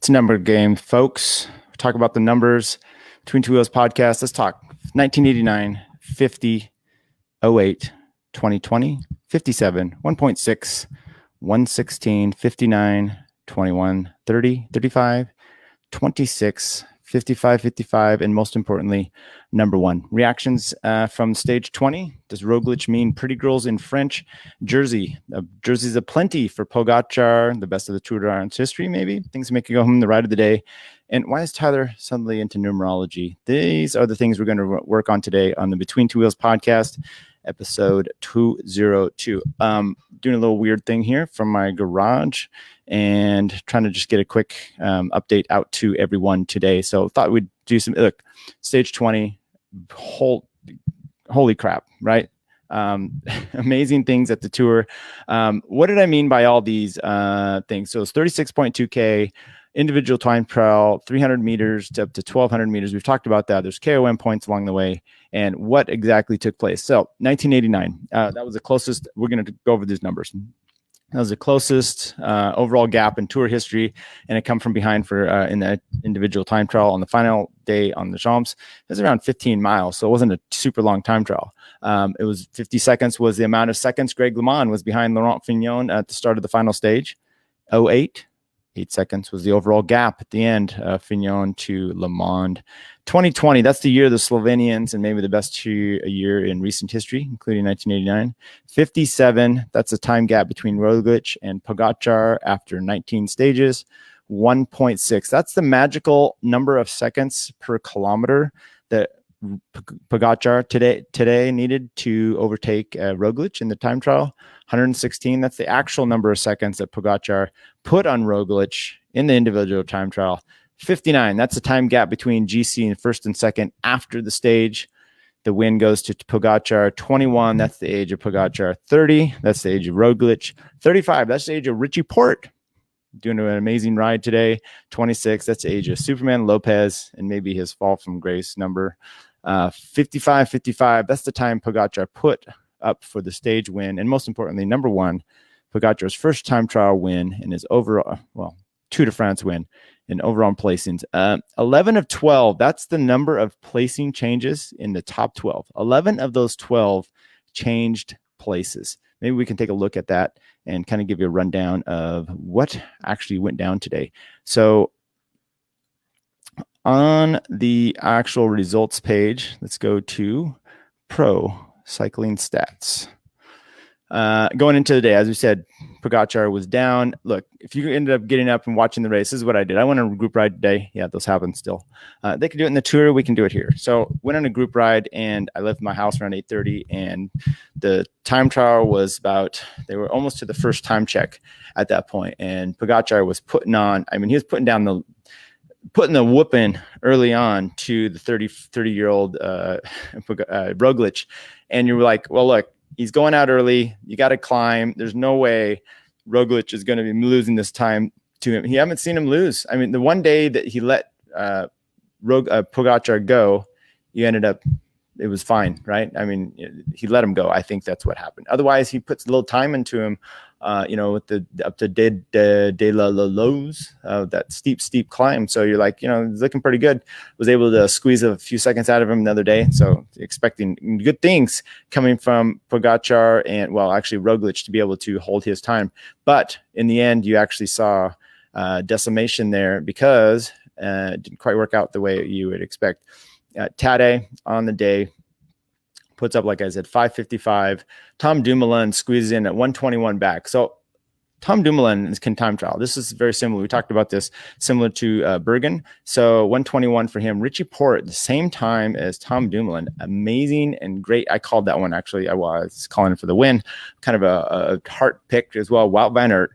It's a number game, folks. Talk about the numbers. Between Two Wheels podcast. Let's talk 1989, 50, 08, 2020, 57, 1.6, 116, 59, 21, 30, 35, 26, 55, 55, and most importantly, number one. Reactions from stage 20. Does Roglic mean pretty girls in French? Jersey. Jerseys aplenty for Pogacar, the best of the Tour de France history, maybe. Things make you go home the ride of the day. And why is Tyler suddenly into numerology? These are the things we're going to work on today on the Between Two Wheels podcast, episode 202. Doing a little weird thing here from my garage and trying to just get a quick update out to everyone today. So thought we'd do some, look, stage 20, holy crap, right? Amazing things at the tour. What did I mean by all these things? So it's 36.2K, individual time trial, 300 meters to up to 1,200 meters. We've talked about that. There's KOM points along the way. And what exactly took place? So 1989, that was the closest. We're going to go over these numbers. That was the closest overall gap in tour history, and it come from behind for in the individual time trial on the final day on the Champs. It was around 15 miles, so it wasn't a super long time trial. It was 50 seconds was the amount of seconds Greg LeMond was behind Laurent Fignon at the start of the final stage. 08, 8 seconds was the overall gap at the end, Fignon to LeMond. 2020, that's the year of the Slovenians and maybe the best year in recent history, including 1989. 57, that's the time gap between Roglic and Pogacar after 19 stages. 1.6, that's the magical number of seconds per kilometer that Pogacar today needed to overtake Roglic in the time trial. 116, that's the actual number of seconds that Pogacar put on Roglic in the individual time trial. 59, that's the time gap between GC and first and second after the stage. The win goes to Pogacar. 21, that's the age of Pogacar. 30, that's the age of Roglic. 35, that's the age of Richie Porte, doing an amazing ride today. 26, that's the age of Superman Lopez and maybe his fall from grace number. 55, that's the time Pogacar put up for the stage win. And most importantly, number one, Pogacar's first time trial win and his overall, Tour de France win in overall placings. 11 of 12, that's the number of placing changes in the top 12. 11 of those 12 changed places. Maybe we can take a look at that and kind of give you a rundown of what actually went down today. So on the actual results page, let's go to Pro Cycling Stats. Going into the day, as we said, Pogacar was down. Look, if you ended up getting up and watching the race, this is what I did. I went on a group ride today. Yeah, those happen still. They can do it in the tour. We can do it here. So went on a group ride, and I left my house around 8:30, and the time trial was they were almost to the first time check at that point, and Pogacar was putting the whooping early on to the 30-year-old Roglic. And you were like, well, look, he's going out early. You got to climb. There's no way Roglic is going to be losing this time to him. You haven't seen him lose. I mean, the one day that he let Pogacar go, it was fine, right? I mean, he let him go. I think that's what happened. Otherwise, he puts a little time into him, with the up to de la Lows, that steep climb. So you're like, he's looking pretty good. Was able to squeeze a few seconds out of him the other day. So expecting good things coming from Pogacar and, actually Roglic to be able to hold his time. But in the end, you actually saw decimation there because it didn't quite work out the way you would expect. Tadej on the day puts up, like I said, 5:55. Tom Dumoulin squeezes in at 1:21 back. So Tom Dumoulin can time trial. This is very similar. We talked about this, similar to Bergen. So 1:21 for him. Richie Porte at the same time as Tom Dumoulin. Amazing and great. I called that one, actually. I was calling it for the win. Kind of a heart pick as well. Wout van Aert,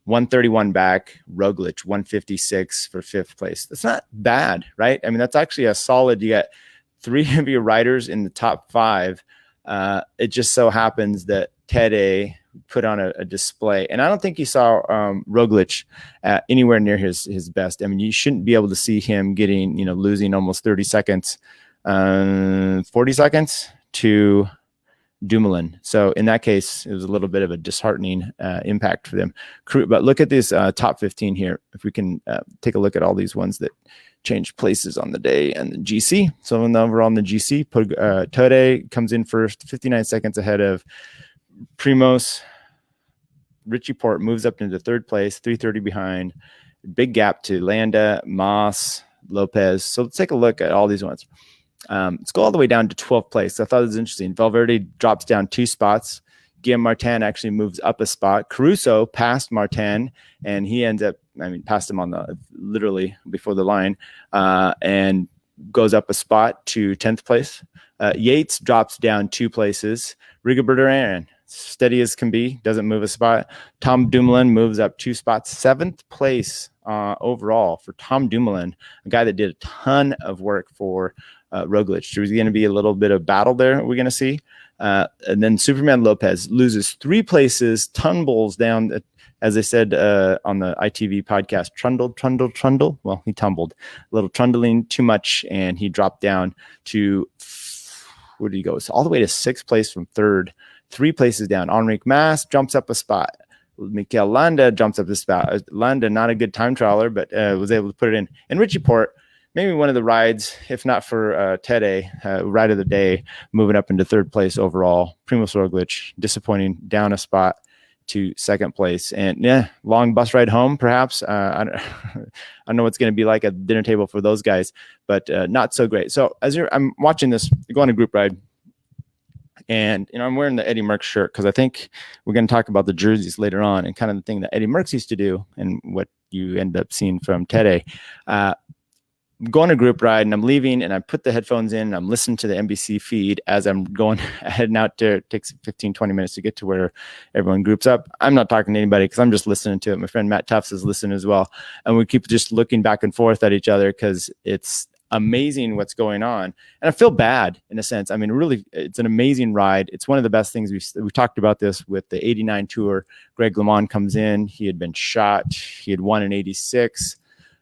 131 back. Roglic, 156 for fifth place. That's not bad, right? I mean, that's actually a solid. You got three of your riders in the top five. It just so happens that Tadej put on a display, and I don't think you saw Roglic anywhere near his best. I mean, you shouldn't be able to see him getting, losing almost 30 seconds, 40 seconds to Dumoulin. So in that case, it was a little bit of a disheartening impact for them. But look at this top 15 here. If we can take a look at all these ones that changed places on the day and the GC. So over on the GC, Tode comes in first, 59 seconds ahead of Primoz. Richie Porte moves up into third place, 3:30 behind. Big gap to Landa, Moss, Lopez. So let's take a look at all these ones. Let's go all the way down to 12th place. I thought it was interesting. Valverde drops down 2 spots. Guillaume Martin actually moves up a spot. Caruso passed Martin, and he ends up, passed him on literally before the line, and goes up a spot to 10th place. Yates drops down 2 places. Rigoberto, steady as can be, doesn't move a spot. Tom Dumoulin moves up 2 spots. 7th place overall for Tom Dumoulin, a guy that did a ton of work for Roglic. There's going to be a little bit of battle there we're going to see. And then Superman Lopez loses 3 places, tumbles down, as I said on the ITV podcast, trundle. Well, he tumbled. A little trundling too much, and he dropped down to, where did he go? So all the way to 6th place from 3rd. 3 places down. Enrique Mas jumps up a spot. Mikel Landa jumps up a spot. Landa, not a good time trialer, but was able to put it in. And Richie Porte, maybe one of the rides, if not for Tede, ride of the day, moving up into 3rd place overall. Primoz Roglic, disappointing, down a spot to 2nd place. And long bus ride home, perhaps. I don't know what's going to be like at the dinner table for those guys, but not so great. So I'm watching this, go on a group ride, and I'm wearing the Eddie Merckx shirt because I think we're going to talk about the jerseys later on and kind of the thing that Eddie Merckx used to do and what you end up seeing from Tede. Go on a group ride, and I'm leaving, and I put the headphones in, and I'm listening to the NBC feed as I'm heading out there. It takes 15, 20 minutes to get to where everyone groups up. I'm not talking to anybody because I'm just listening to it. My friend Matt Tufts is listening as well. And we keep just looking back and forth at each other because it's amazing what's going on. And I feel bad in a sense. Really, it's an amazing ride. It's one of the best things. We talked about this with the 89 Tour. Greg LeMond comes in. He had been shot. He had won in 86.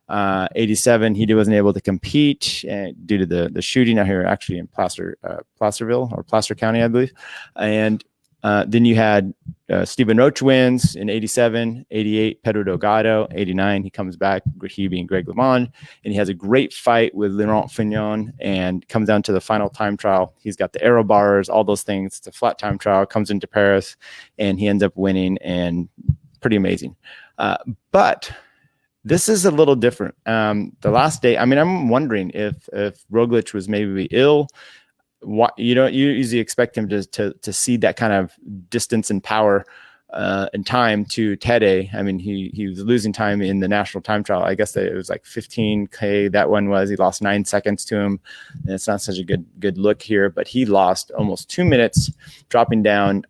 87, he wasn't able to compete due to the shooting out here, actually in Placerville or Placer County, I believe. And then you had Stephen Roach wins in 87, 88, Pedro Delgado, 89. He comes back, he being Greg LeMond, and he has a great fight with Laurent Fignon and comes down to the final time trial. He's got the aero bars, all those things. It's a flat time trial, comes into Paris, and he ends up winning, and pretty amazing. But this is a little different. The last day, I'm wondering if Roglic was maybe ill. You usually expect him to see that kind of distance and power and time to Tede. He was losing time in the national time trial. I guess it was like 15K. That one was, he lost 9 seconds to him. And it's not such a good look here, but he lost almost 2 minutes, dropping down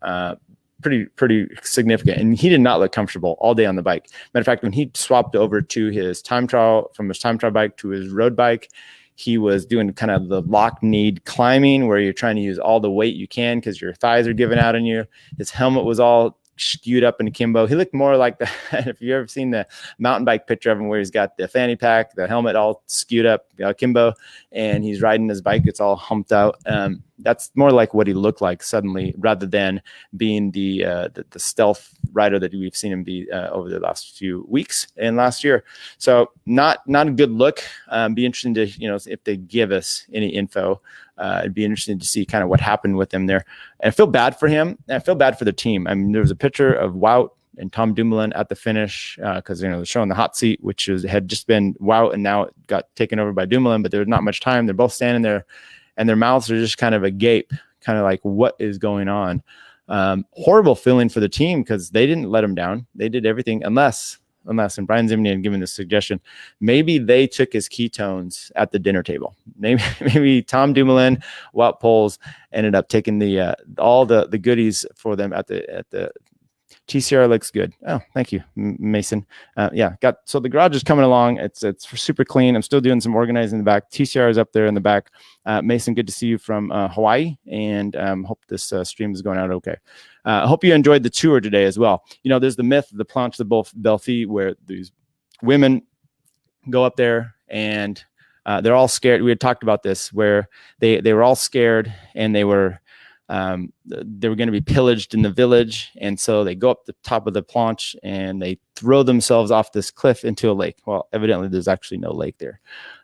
pretty significant, and he did not look comfortable all day on the bike. Matter of fact, when he swapped over to his time trial, from his time trial bike to his road bike, he was doing kind of the lock-kneed climbing where you're trying to use all the weight you can because your thighs are giving out on you. His helmet was all skewed up in akimbo. He looked more like if you ever seen the mountain bike picture of him where he's got the fanny pack, the helmet all skewed up, akimbo, and he's riding his bike, it's all humped out. That's more like what he looked like suddenly, rather than being the stealth rider that we've seen him be over the last few weeks and last year. So not a good look. Be interesting to if they give us any info. It'd be interesting to see kind of what happened with him there. And I feel bad for him. And I feel bad for the team. There was a picture of Wout and Tom Dumoulin at the finish because they're showing the hot seat, which had just been Wout, and now it got taken over by Dumoulin. But there's not much time. They're both standing there, and their mouths are just kind of agape, kind of like, what is going on? Horrible feeling for the team because they didn't let him down. They did everything unless, and Brian Zimney had given this suggestion, maybe they took his ketones at the dinner table. Maybe Tom Dumoulin, Wout Poels ended up taking all the goodies for them at the TCR. Looks good. Oh, thank you, Mason. So the garage is coming along. It's super clean. I'm still doing some organizing in the back. TCR is up there in the back. Mason, good to see you from Hawaii, and hope this stream is going out okay. I hope you enjoyed the tour today as well. There's the myth of the Planche de Belfi, where these women go up there and they're all scared. We had talked about this, where they were all scared, and they were they were going to be pillaged in the village. And so they go up the top of the planche and they throw themselves off this cliff into a lake. Well, evidently there's actually no lake there.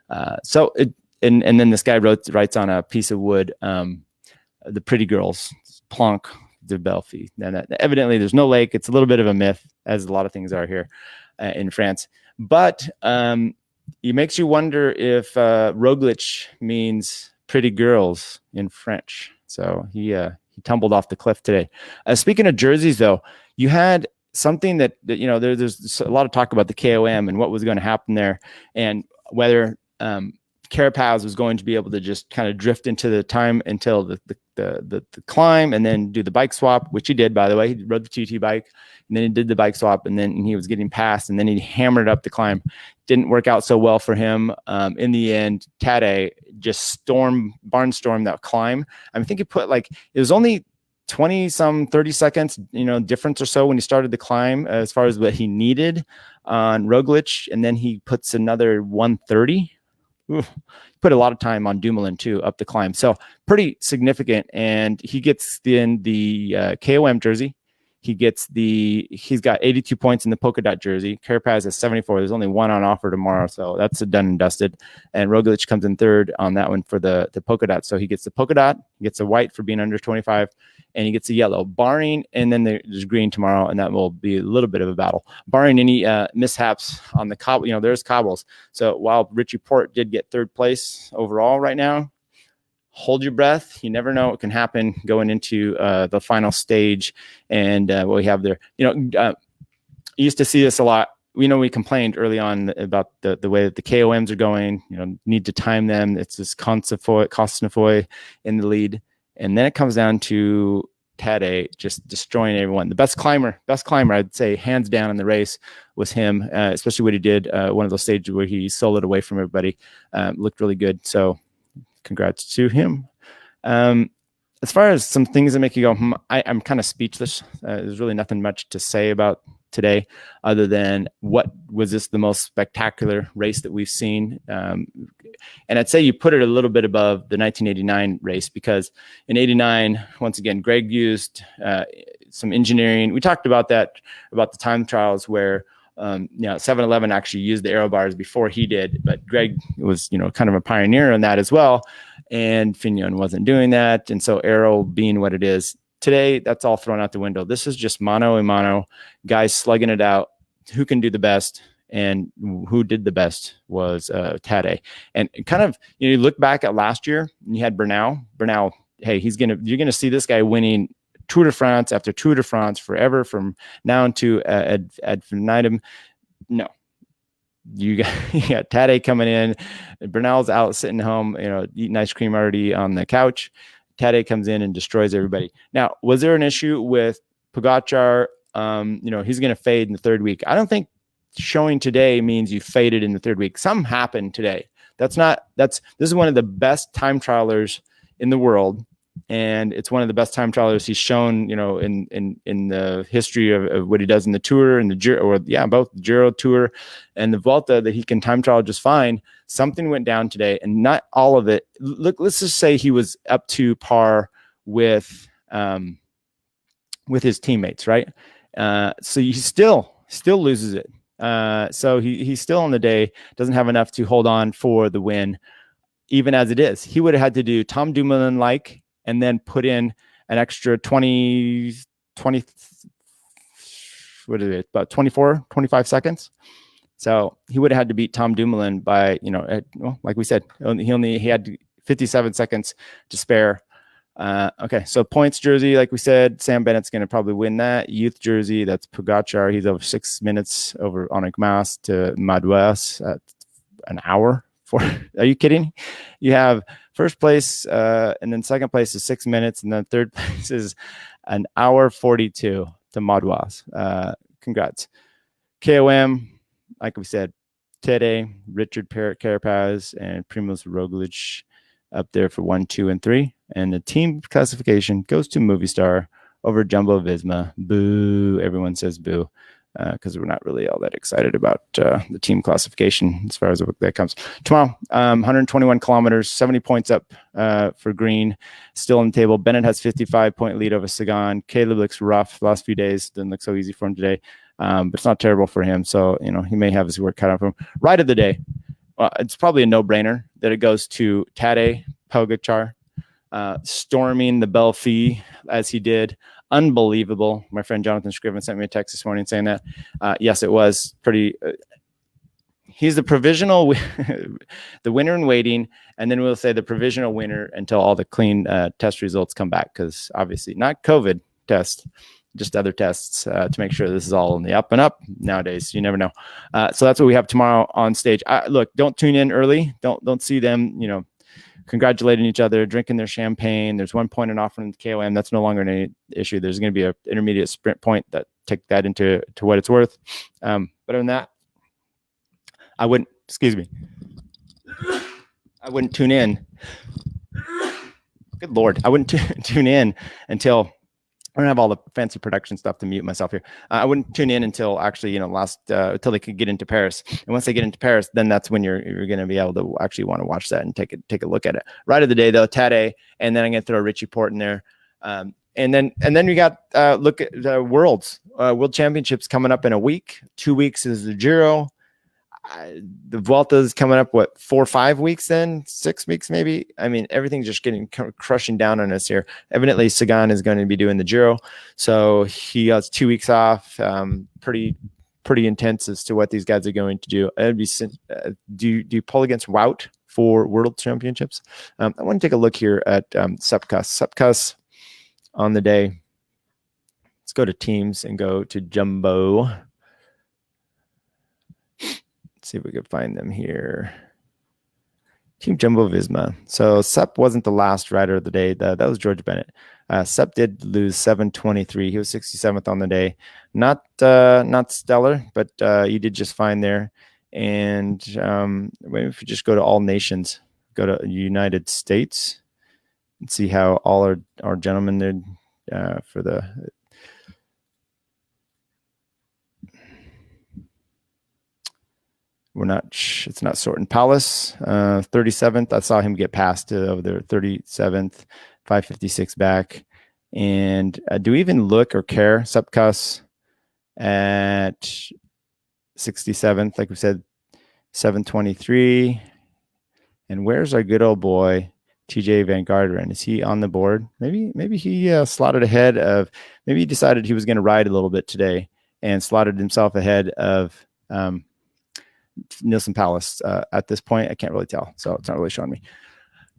And then this guy writes on a piece of wood, the pretty girls plonk de Belfi. And evidently there's no lake. It's a little bit of a myth, as a lot of things are here in France. But it makes you wonder if Roglic means pretty girls in French. So he tumbled off the cliff today. Speaking of jerseys, though, you had something that there's a lot of talk about the KOM and what was going to happen there, and whether Carapaz was going to be able to just kind of drift into the time until the climb and then do the bike swap, which he did, by the way. He rode the TT bike and then he did the bike swap, and then he was getting past and then he hammered up the climb. Didn't work out so well for him. In the end, Tadej just barnstormed that climb. I think he put it was only 30 seconds, difference or so when he started the climb as far as what he needed on Roglic. And then he puts another 1:30. Put a lot of time on Dumoulin too up the climb, so pretty significant. And he gets the KOM jersey. He's got 82 points in the polka dot jersey. Carapaz has 74. There's only one on offer tomorrow, so that's a done and dusted. And Roglic comes in third on that one for the polka dot. So he gets the polka dot, he gets a white for being under 25, and he gets a yellow. Barring, and then there's green tomorrow, and that will be a little bit of a battle. Barring any mishaps on the cobble, there's cobbles. So while Richie Porte did get third place overall right now, hold your breath. You never know what can happen going into the final stage. And what we have there, you used to see this a lot. We complained early on about the way that the KOMs are going, need to time them. It's this Cosnefroy in the lead. And then it comes down to Tadej just destroying everyone. The best climber, I'd say, hands down in the race was him, especially what he did. One of those stages where he soloed away from everybody, looked really good. So congrats to him. As far as some things that make you go, I'm kind of speechless. There's really nothing much to say about today other than what was this the most spectacular race that we've seen. And I'd say you put it a little bit above the 1989 race, because in 89, once again, Greg used some engineering. We talked about that, about the time trials where 7-Eleven actually used the aero bars before he did, but Greg was, kind of a pioneer in that as well. And Fignon wasn't doing that. And so aero being what it is today, that's all thrown out the window. This is just mano a mano, guys slugging it out. Who can do the best? And who did the best was Tadej. And kind of, you look back at last year, and you had Bernal. Hey, you're gonna see this guy winning Tour de France after Tour de France forever from now into ad infinitum. No, you got Tadej coming in. Bernal's out sitting home, eating ice cream already on the couch. Tadej comes in and destroys everybody. Now, was there an issue with Pogacar? He's going to fade in the third week. I don't think showing today means you faded in the third week. Something happened today. This is one of the best time trialers in the world. And it's one of the best time trialers he's shown, in the history of what he does in the Tour and both the Giro Tour and the Vuelta, that he can time trial just fine. Something went down today, and not all of it. Look, let's just say he was up to par with his teammates, right? So he still loses it. So he's still on the day, doesn't have enough to hold on for the win, even as it is. He would have had to do Tom Dumoulin and then put in an extra 25 seconds. So he would have had to beat Tom Dumoulin by, like we said, he had 57 seconds to spare. Okay, so points jersey, like we said, Sam Bennett's going to probably win that. Youth jersey, that's Pogacar. He's over 6 minutes over Enric Mas to Madouas at an hour. Are you kidding? You have first place, and then second place is 6 minutes, and then third place is an hour 42 to Madouas. Congrats. KOM, like we said, Tadej, Richard Carapaz, and Primoz Roglic up there for 1, 2, and 3. And the team classification goes to Movistar over Jumbo Visma. Boo. Everyone says boo. because we're not really all that excited about the team classification as far as that comes. Tomorrow, 121 kilometers, 70 points up for Green, still on the table. Bennett has 55-point lead over Sagan. Caleb looks rough the last few days. Didn't look so easy for him today, but it's not terrible for him. So, he may have his work cut out for him. Ride of the day. It's probably a no-brainer that it goes to Tadej Pogacar, storming the Belfi as he did. Unbelievable. My friend Jonathan Scriven sent me a text this morning saying that. Yes, it was pretty. He's the provisional, the winner in waiting, and then we'll say the provisional winner until all the clean test results come back, because obviously not COVID test, just other tests to make sure this is all in the up and up nowadays. You never know. So that's what we have tomorrow on stage. Look, don't tune in early. Don't see them, congratulating each other, drinking their champagne. There's 1 point in offering the KOM. That's no longer an issue. There's going to be an intermediate sprint point that take that into what it's worth. But other than that, I wouldn't tune in. Good Lord. I wouldn't tune in until I don't have all the fancy production stuff to mute myself here. I wouldn't tune in until actually, until they could get into Paris. And once they get into Paris, then that's when you're going to be able to actually want to watch that and take a look at it. Right of the day though, Tadej, and then I'm going to throw Richie Port in there. And then we got look at the World Championships coming up in a week. 2 weeks is the Giro. The Vuelta is coming up, 4 or 5 weeks then? 6 weeks maybe? I mean, everything's just getting crushing down on us here. Evidently, Sagan is going to be doing the Giro. So he has 2 weeks off. Pretty intense as to what these guys are going to do. Do you pull against Wout for World Championships? I want to take a look here at Sepkus. Sepkus on the day. Let's go to teams and go to Jumbo. See if we can find them here. Team Jumbo Visma. So Sepp wasn't the last rider of the day. That was George Bennett. Sepp did lose 7:23. He was 67th on the day. Not stellar, but he did just fine there. And maybe if we just go to all nations, go to United States and see how all our gentlemen did for the. It's not sorting. Palace, 37th. I saw him get past over there, 37th, 556 back. And do we even look or care? Sepkus at 67th, like we said, 723. And where's our good old boy, TJ Van Garderen? Is he on the board? Maybe he slotted ahead of, maybe he decided he was going to ride a little bit today and slotted himself ahead of Nielsen Palace. At this point, I can't really tell, so it's not really showing me.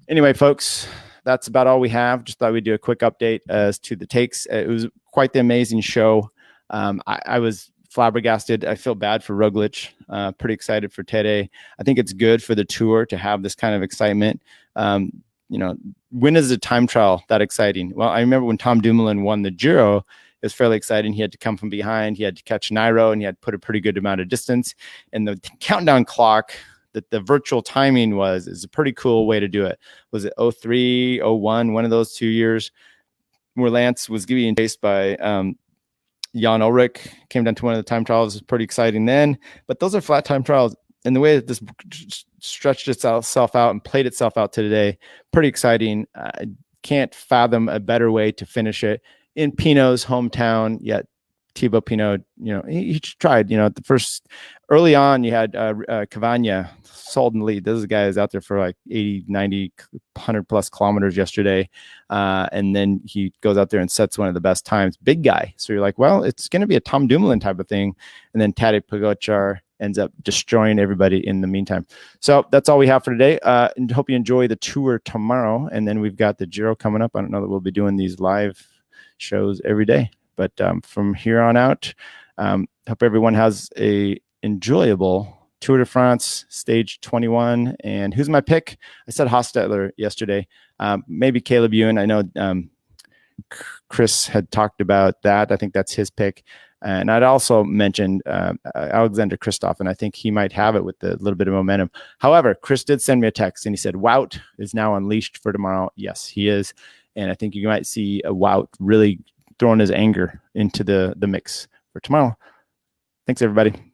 Anyway, folks, that's about all we have. Just thought we'd do a quick update as to the takes. It was quite the amazing show. I was flabbergasted. I feel bad for Roglic. Pretty excited for Tadej. I think it's good for the tour to have this kind of excitement. When is a time trial that exciting? Well, I remember when Tom Dumoulin won the Giro, it was fairly exciting. He had to come from behind. He had to catch Nairo, and he had to put a pretty good amount of distance. And the countdown clock that the virtual timing is a pretty cool way to do it. Was it 03, 01, one of those 2 years where Lance was getting chased by Jan Ulrich, came down to one of the time trials. It was pretty exciting then. But those are flat time trials. And the way that this stretched itself out and played itself out today, pretty exciting. I can't fathom a better way to finish it. In Pinot's hometown, yet Thibaut Pinot, he tried, the first early on, you had Cavagna sold in the lead. This guy is out there for like 80, 90, 100 plus kilometers yesterday. And then he goes out there and sets one of the best times, big guy. So you're like, well, it's going to be a Tom Dumoulin type of thing. And then Tadej Pogacar ends up destroying everybody in the meantime. So that's all we have for today. And hope you enjoy the tour tomorrow. And then we've got the Giro coming up. I don't know that we'll be doing these live shows every day, but from here on out, hope everyone has a enjoyable Tour de France stage 21. And who's my pick? I said Hostetler yesterday. Maybe Caleb Ewan. I know Chris had talked about that. I think that's his pick. And I'd also mentioned Alexander Kristoff, and I think he might have it with a little bit of momentum. However, Chris did send me a text, and he said Wout is now unleashed for tomorrow. Yes, he is. And I think you might see a Wout really throwing his anger into the mix for tomorrow. Thanks, everybody.